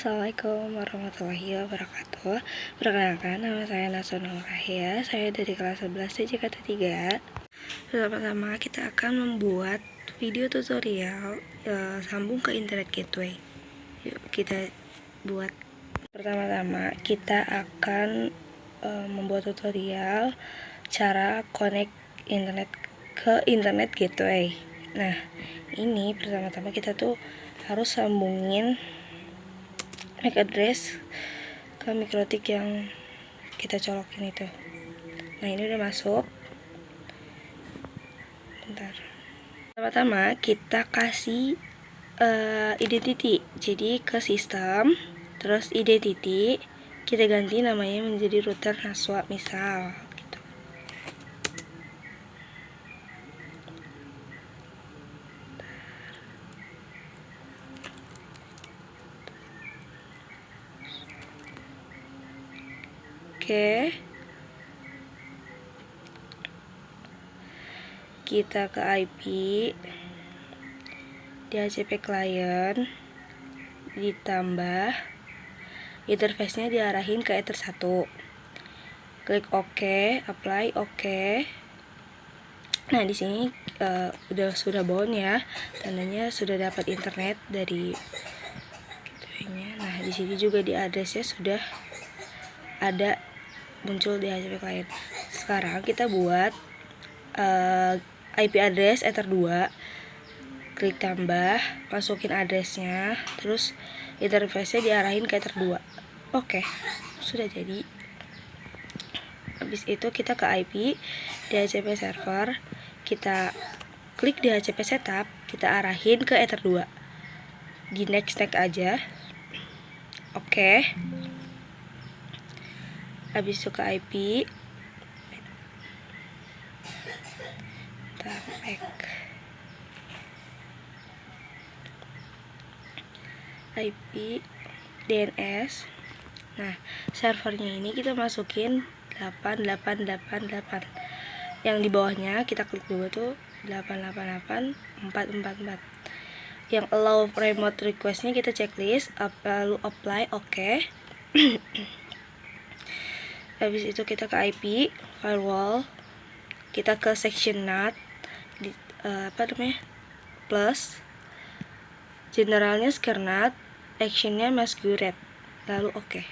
Assalamualaikum warahmatullahi wabarakatuh. Perkenalkan, nama saya Nasrul Rahia. Saya dari kelas 11 Jakarta 3. Pertama-tama kita akan membuat video tutorial sambung ke internet gateway. Yuk kita buat. Pertama-tama kita akan membuat tutorial cara connect internet ke internet gateway. Nah, ini pertama-tama kita tuh harus sambungin MAC address ke mikrotik yang kita colokin itu. Nah, ini udah masuk. Bentar. Pertama-tama kita kasih identity. Jadi ke sistem, terus identity kita ganti namanya menjadi router Naswa misal gitu. Oke. Kita ke IP, DHCP client, ditambah interface-nya diarahin ke Ether 1. Klik OK, apply OK. Nah, di sini sudah bound ya, tandanya sudah dapat internet dari gateway-nya. Nah, di sini juga di address-nya sudah ada muncul di DHCP client. Sekarang kita buat IP address Ether 2, klik tambah, masukin addressnya, terus interface-nya diarahin ke Ether 2. Oke, sudah jadi. Habis itu kita ke IP DHCP server, kita klik DHCP setup, kita arahin ke Ether 2. Di next aja. Oke. Habis itu ke IP, IP DNS. Nah, servernya ini kita masukin 8888. Yang di bawahnya kita klik dulu tuh 888444. Yang allow remote requestnya kita checklist, lalu apply OK. Habis itu kita ke IP firewall, kita ke section NAT, plus generalnya Skernat, actionnya Masquerade, lalu OK.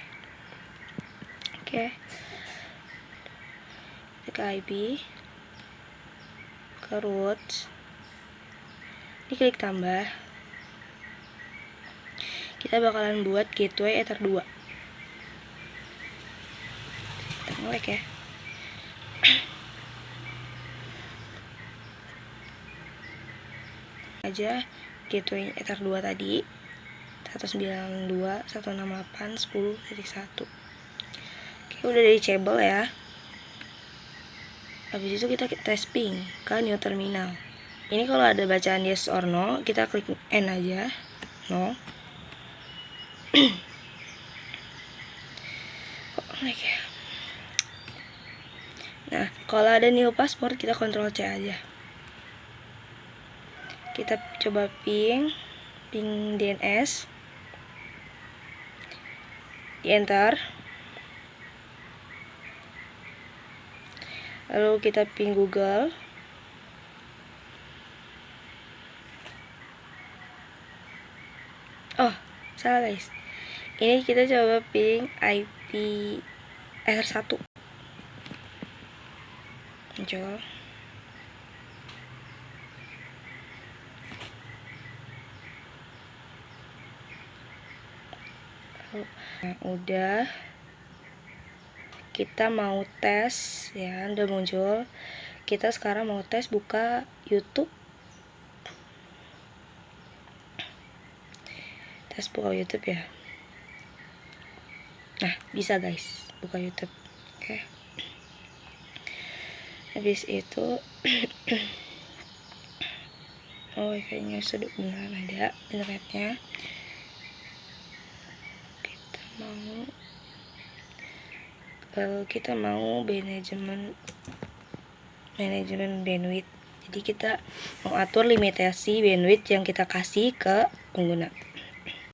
Kita ke IP, ke root, diklik tambah. Kita bakalan buat gateway Ether 2. Kita nge-like ya. Aja gateway Ether 2 tadi 192.168.10.1. Oke, udah disable ya. Habis itu kita tes ping ke new terminal. Ini kalau ada bacaan yes or no, kita klik N aja. No. Nah, kalau ada new password kita kontrol C aja. Kita coba ping DNS, di enter, lalu kita ping Google, oh salah guys, ini kita coba ping IP Ether 1, muncul. Nah, udah, kita mau tes ya, udah muncul. Kita sekarang mau tes buka YouTube. Tes buka YouTube ya. Nah, bisa guys, buka YouTube. Oke. Habis itu oh, kayaknya sudah beneran ada internetnya. Kita mau manajemen bandwidth. Jadi kita mau atur limitasi bandwidth yang kita kasih ke pengguna.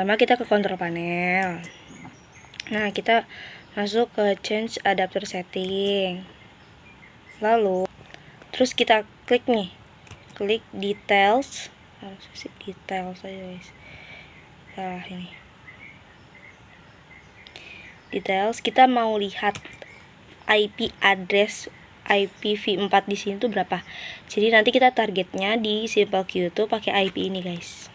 Pertama kita ke control panel. Nah, kita masuk ke change adapter setting. Lalu terus kita klik nih. Klik details. Harus details aja, guys. Salah ini. Details, kita mau lihat IP address IPv4 di sini tuh berapa. Jadi nanti kita targetnya di Simple Queue tuh pakai IP ini, guys.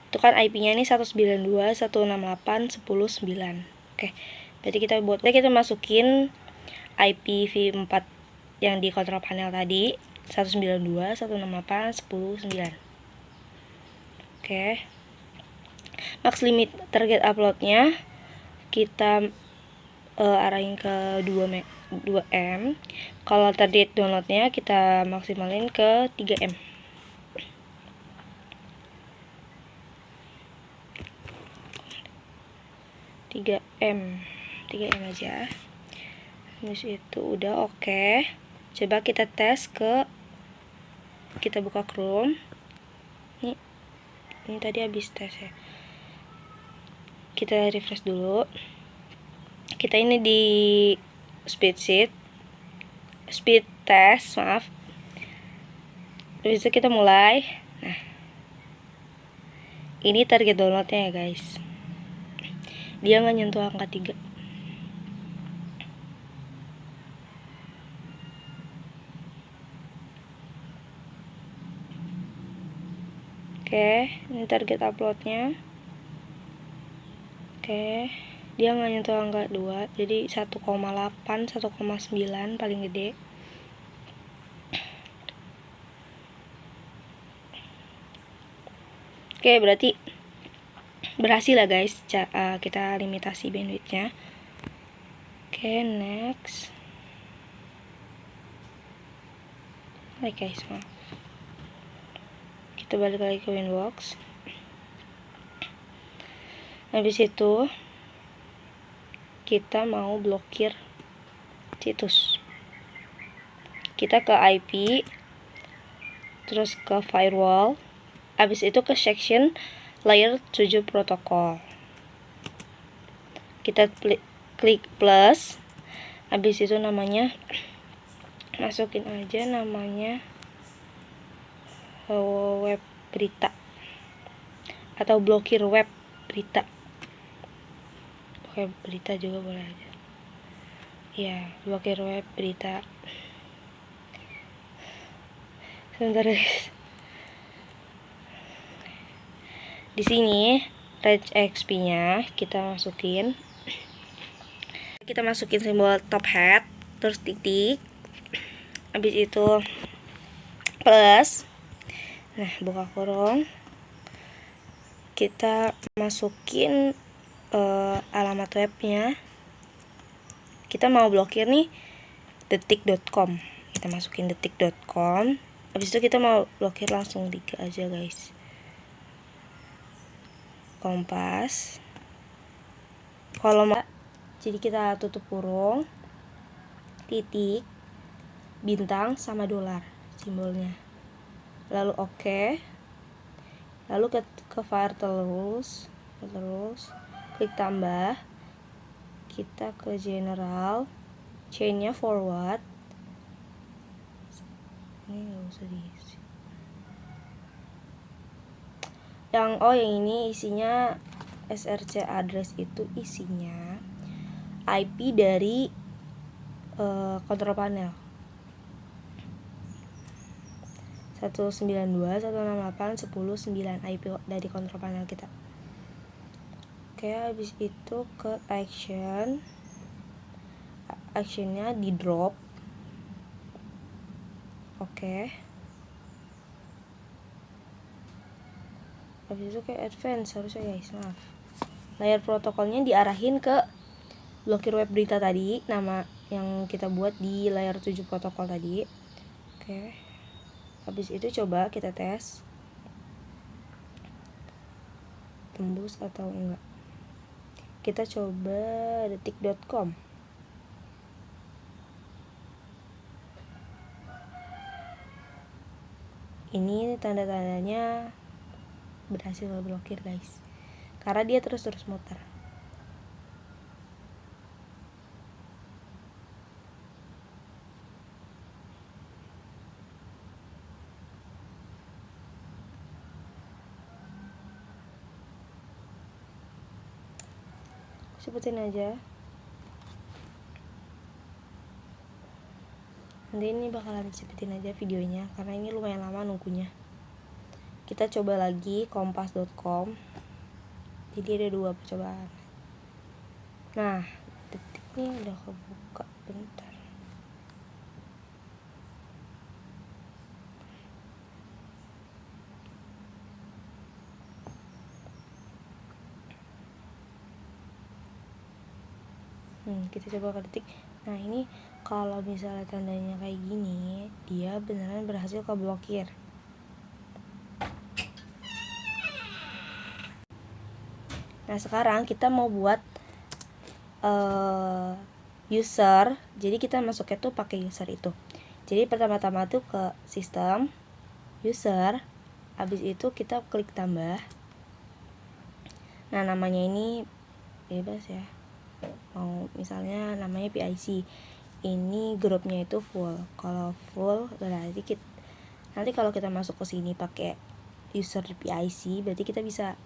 Itu kan IP-nya ini 192.168.10.9. Oke. Berarti kita masukin IPv4 yang di control panel tadi 192.168.10.9. Oke. Max limit target uploadnya kita arahin ke 2M. Kalau target downloadnya kita maksimalin ke 3M. tiga M aja. Terus itu udah oke. Coba kita tes kita buka Chrome. Ini tadi habis tes ya. Kita refresh dulu. Kita ini di speed test, maaf. Terus itu kita mulai. Nah, ini target downloadnya ya, guys. Dia nggak nyentuh angka 3. Oke, ini target uploadnya. Oke, dia nggak nyentuh angka 2, jadi 1,8, 1,9 paling gede. Oke, berarti berhasil lah, guys. Kita limitasi bandwidthnya. Oke, next. Oke, guys, kita balik lagi ke Winbox. Habis itu kita mau blokir situs. Kita ke IP, terus ke firewall, habis itu ke section layer 7 protokol. Kita klik plus, habis itu namanya masukin aja namanya web berita atau blokir web berita. Web berita juga boleh aja. Ya, blokir web berita. Sebentar, guys. Di sini regexp-nya kita masukin simbol top hat, terus titik, habis itu plus. Nah, buka kurung, kita masukin alamat webnya. Kita mau blokir nih detik.com, kita masukin detik.com. Habis itu kita mau blokir langsung 3 aja, guys. Kompas, kolom. Jadi kita tutup kurung, titik, bintang sama dolar simbolnya. Lalu oke. Lalu ke file terus klik tambah. Kita ke general, chainnya forward. Ini nggak usah diisi. Yang ini isinya src address, itu isinya IP dari control panel 192.168.10.9 IP dari control panel kita. Oke, habis itu ke actionnya di drop. Oke. Habis itu ke advance harusnya, guys, maaf. Layar protokolnya diarahin ke blokir web berita tadi, nama yang kita buat di layar 7 protokol tadi. Oke. Habis itu coba kita tes tembus atau enggak. Kita coba detik.com. Ini tanda-tandanya berhasil keblokir guys, karena dia terus muter. Sebutin aja. Nanti ini bakalan cepetin aja videonya karena ini lumayan lama nunggunya. Kita coba lagi kompas.com. Jadi ada 2 percobaan. Nah, detiknya udah kebuka, bentar. Kita coba ke detik. Nah, ini kalau misalnya tandanya kayak gini, dia beneran berhasil keblokir. Nah, sekarang kita mau buat user. Jadi kita masuknya tuh pakai user itu. Jadi pertama-tama tuh ke sistem, user, habis itu kita klik tambah. Nah, namanya ini bebas ya. Mau misalnya namanya PIC. Ini grupnya itu full. Kalau full berarti nanti kalau kita masuk ke sini pakai user PIC, berarti kita bisa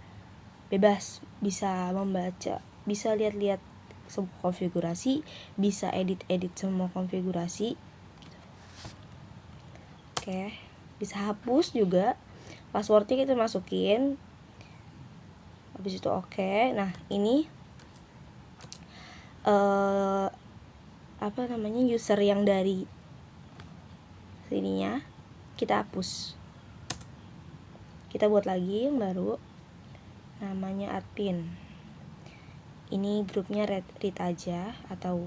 bebas, bisa membaca, bisa lihat-lihat semua konfigurasi, bisa edit semua konfigurasi. Oke, bisa hapus juga. Passwordnya kita masukin. Habis itu oke. Nah, ini user yang dari sininya kita hapus. Kita buat lagi yang baru, namanya admin. Ini grupnya read aja atau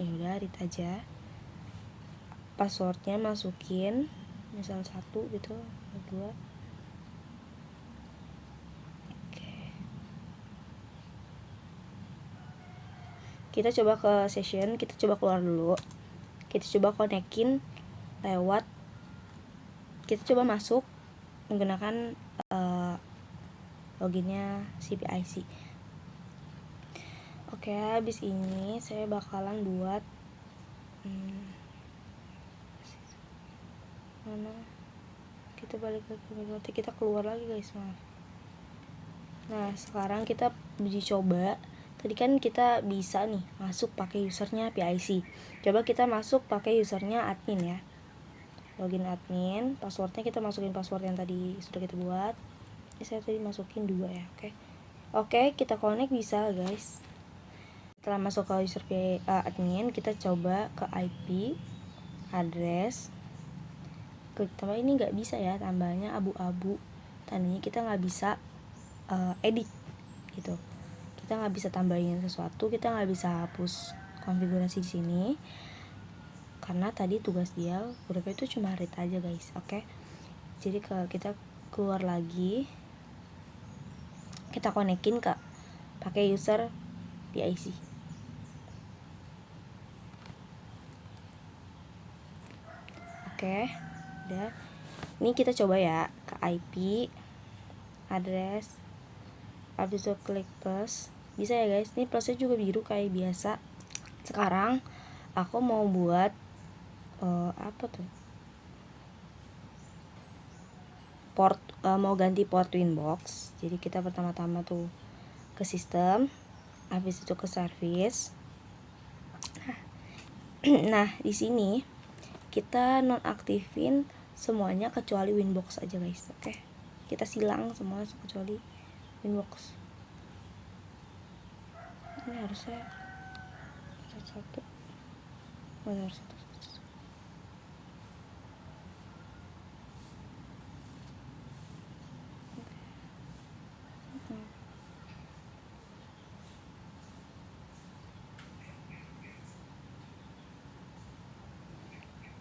ya udah read aja. Passwordnya masukin misal 1 gitu, 2. Kita coba ke session, kita coba keluar dulu. Kita coba konekin lewat, kita coba masuk menggunakan loginnya CPIC. Oke, habis ini saya bakalan buat mana? Kita balik ke berarti kita keluar lagi guys, maaf. Nah, sekarang kita uji coba. Tadi kan kita bisa nih masuk pakai usernya PIC. Coba kita masuk pakai usernya admin ya. Login admin, passwordnya kita masukin password yang tadi sudah kita buat. Ini saya tadi masukin 2 ya, oke. Oke, kita connect bisa guys. Setelah masuk ke user admin, kita coba ke IP address. Klik tambah, ini nggak bisa ya, tambahnya abu-abu. Tandanya kita nggak bisa edit gitu. Kita nggak bisa tambahin sesuatu, kita nggak bisa hapus konfigurasi di sini karena tadi tugas dia hurufnya itu cuma read aja guys. Oke, jadi kita keluar lagi, kita konekin ke pakai user PIC. Oke, udah. Ini kita coba ya ke IP address, habis itu klik plus. Bisa ya guys, ini plusnya juga biru kayak biasa. Sekarang aku mau buat mau ganti port Winbox. Jadi kita pertama-tama tuh ke sistem, habis itu ke service. Nah, di sini kita nonaktifin semuanya kecuali Winbox aja guys. Oke, kita silang semua kecuali Winbox. Ini harusnya satu harus satu.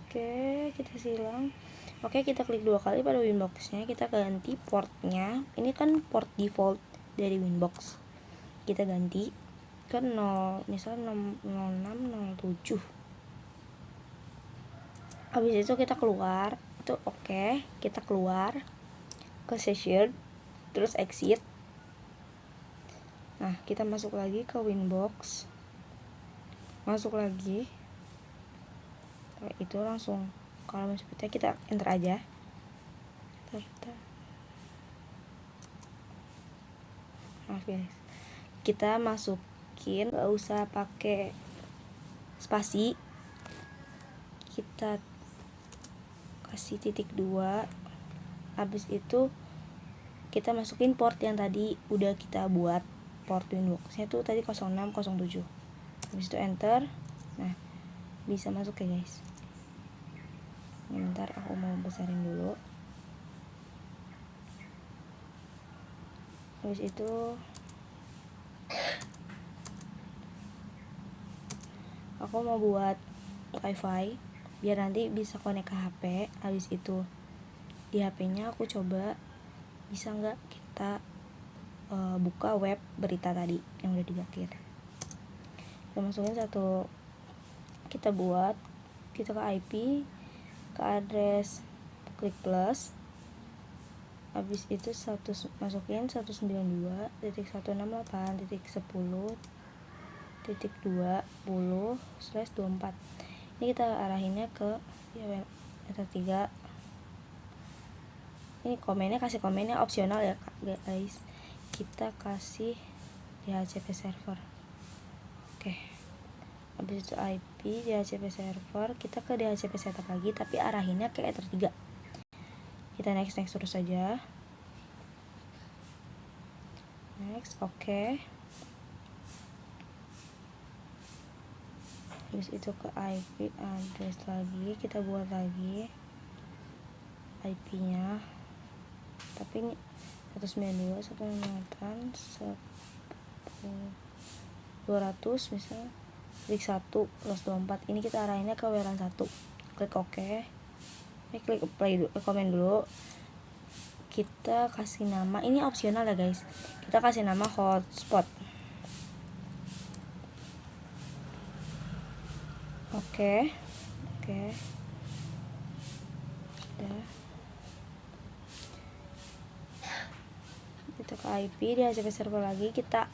Oke, kita silang. Oke, kita klik 2 kali pada Winboxnya, kita ganti portnya. Ini kan port default dari Winbox, kita ganti ke 0, misalnya 0607. Habis itu kita keluar, itu oke, kita keluar ke session, terus exit. Nah, kita masuk lagi ke Winbox, masuk lagi. Itu langsung kalau sepertinya kita enter aja. Maaf guys, kita masukin, gak usah pakai spasi, kita kasih titik 2. Habis itu kita masukin port yang tadi udah kita buat, port Winbox-nya tuh tadi 0607. Habis itu enter. Nah, bisa masuk ya guys. Bentar, aku mau besarin dulu. Habis itu aku mau buat wifi biar nanti bisa connect ke HP. Habis itu di HP-nya aku coba bisa nggak kita buka web berita tadi yang udah diblokir. Kita masukin satu, kita buat, kita ke IP, ke address, klik plus. Habis itu masukin 192.168.10.20/24. Ini kita arahinnya ke meta 3. Ini komennya, kasih komennya opsional ya guys. Kita kasih DHCP server. Oke. Habis itu IP DHCP server, kita ke DHCP setup lagi tapi arahinnya ke Ether 3. Kita next terus saja. Next, oke. Habis itu ke IP address lagi, kita buat lagi IP-nya. Tapi ini 192.168.10.200 misalnya. Klik 1/24. Ini kita arahinnya ke WLAN 1. Klik OK. Klik play dulu, komen dulu. Kita kasih nama, ini opsional ya guys. Kita kasih nama hotspot. Oke. Sudah. Kita ke IP di DHCP server lagi, kita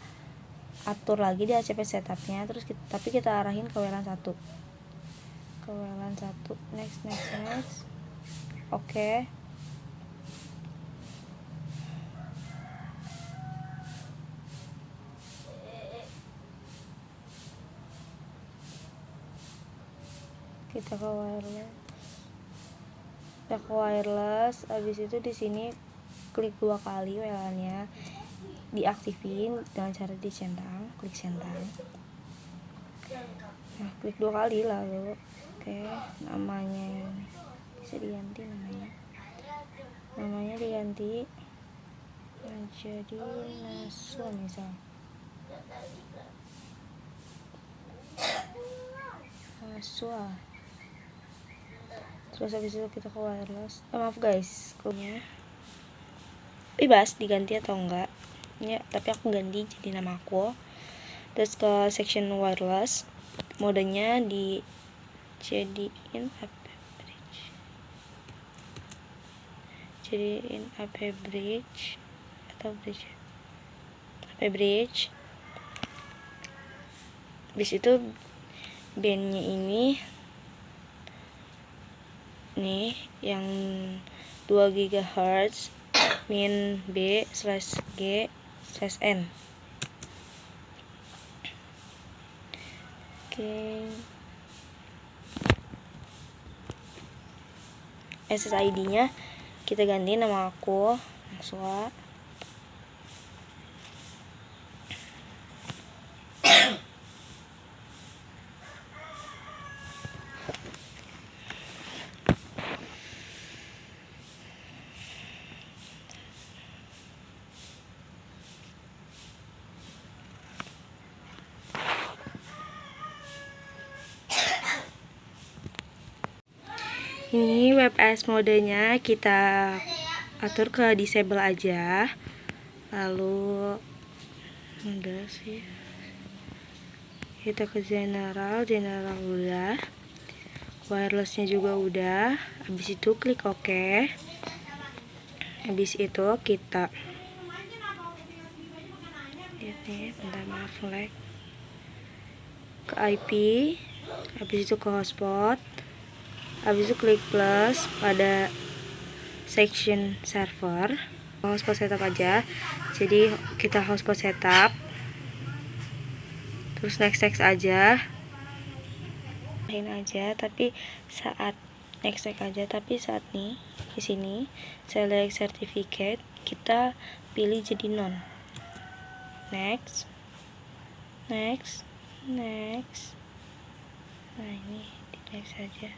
atur lagi di DHCP setupnya, terus tapi kita arahin ke WLAN 1. Ke WLAN 1. Next. Oke. Kita ke wireless. Habis itu di sini klik 2 kali WLAN-nya, diaktifin dengan cara dicentang, klik centang. Nah, klik 2 kali lalu oke, namanya bisa diganti, namanya diganti menjadi Naswa misal. Naswa. Terus habis itu kita ke wireless. Maaf guys, klubnya bebas diganti atau enggak ya, tapi aku ganti jadi nama aku. Terus ke section wireless, modenya dijadiin AP bridge atau bridge. Habis itu bandnya ini nih yang 2 GHz min B/G/N. Oke. SSID-nya kita ganti nama aku Naswa. Ini WebOS modenya kita atur ke disable aja. Lalu udah sih, kita ke general udah, wirelessnya juga udah. Habis itu klik OK. Habis itu kita nih, bentar maaf lag. Ke IP, habis itu ke hotspot, habis itu klik plus pada section server, hotspot setup aja. Jadi kita hotspot setup, terus next aja, tapi saat next aja, tapi saat nih di sini select certificate, kita pilih jadi non. Next. Nah ini di next aja.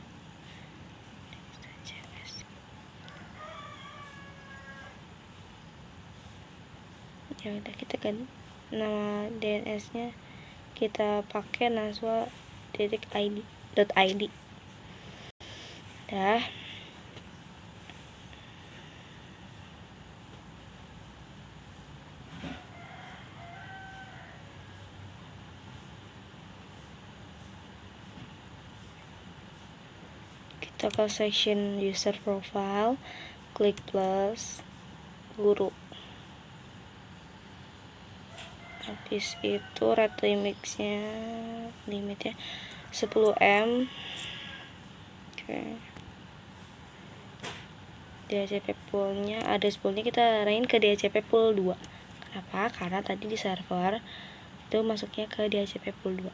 Ya udah, kita ganti nama DNS-nya, kita pakai naswa.id. Dah. Kita ke section user profile, klik plus guru. Habis itu rate limitnya 10M. Oke. DHCP poolnya, address poolnya kita arahin ke DHCP pool 2. Kenapa? Karena tadi di server itu masuknya ke DHCP pool 2.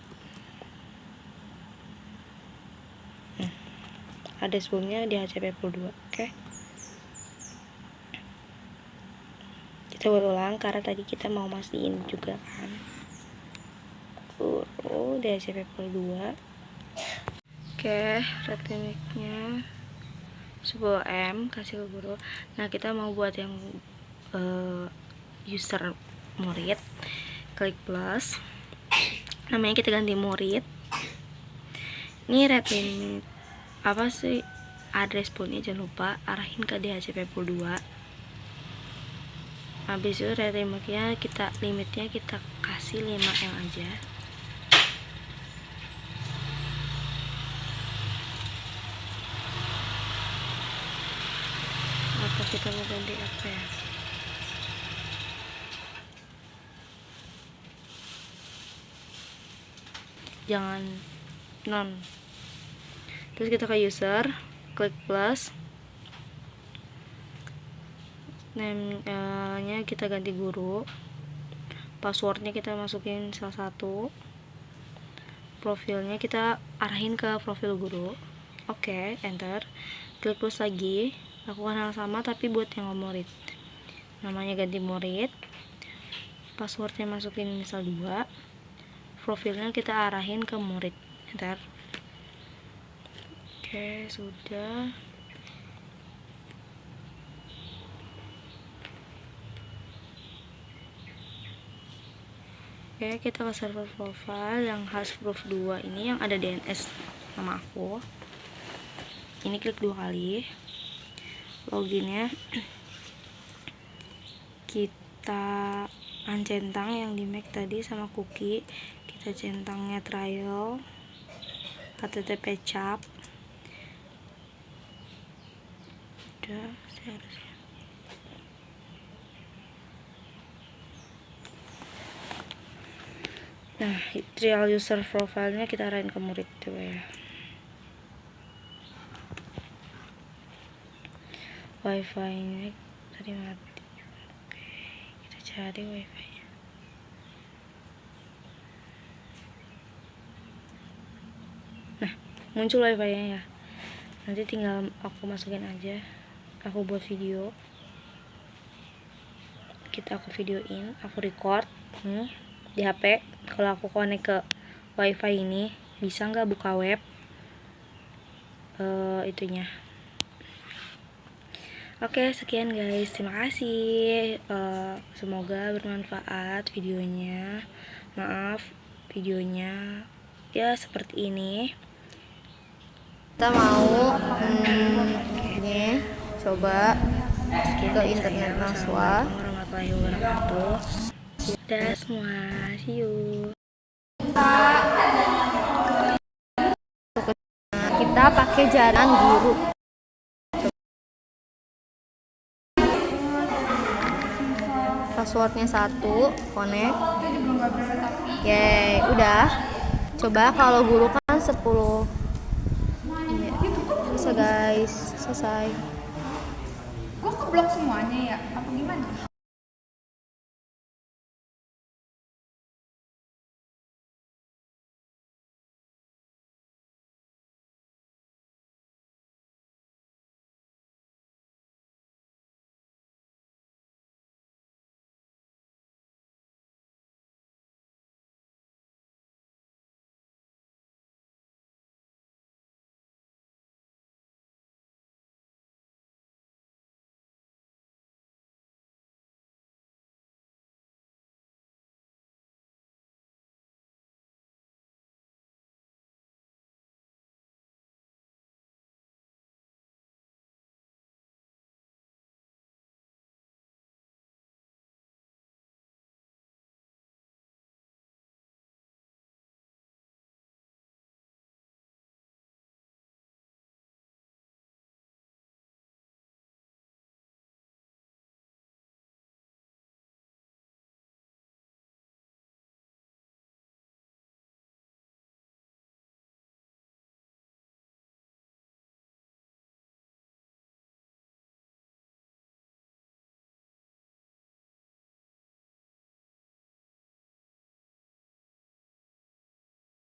Address poolnya DHCP pool 2. Oke. Kita berulang karena tadi kita mau mastiin juga kan. Guru DHCP pool 2. Oke, rate limitnya 10M, kasih ke guru. Nah, kita mau buat yang user murid, klik plus, namanya kita ganti murid. Ini rate limit apa sih, address poolnya jangan lupa arahin ke DHCP pool 2. Habis itu rate limitnya kita kasih 5M aja. Atau kita mau ganti apa ya? Jangan non. Terus kita ke user, klik plus, name-nya kita ganti guru, passwordnya kita masukin salah satu, profilnya kita arahin ke profil guru. Oke, enter, klik plus lagi, lakukan hal sama tapi buat yang murid, namanya ganti murid, passwordnya masukin misal 2, profilnya kita arahin ke murid, enter. Oke, sudah. Oke, kita ke server profile yang hashproof 2 ini yang ada DNS nama aku. Ini klik 2 kali. Loginnya kita uncentang yang di Mac tadi sama cookie. Kita centangnya trial http cap. Udah, seharusnya. Nah, trial user profile-nya kita arahin ke murid coba ya. Wifi-nya tadi mati. Oke, kita cari wifi-nya. Nah, muncul wifi-nya ya. Nanti tinggal aku masukin aja. Aku buat video. Aku videoin, aku record di HP. Kalau aku connect ke wifi ini, bisa nggak buka web itunya. Oke, sekian guys, terima kasih. Semoga bermanfaat videonya. Maaf videonya ya seperti ini. Kita mau ini coba ke internet Naswa. Warahmatullahi wabarakatuh. Dadah semua, see you. Kita pakai jalan guru. passwordnya 1, connect. Itu juga nggak bener tapi. Yeay, udah. Coba kalau guru kan 10. Iya. Bisa guys, selesai. Gue keblok semuanya ya? Apa gimana?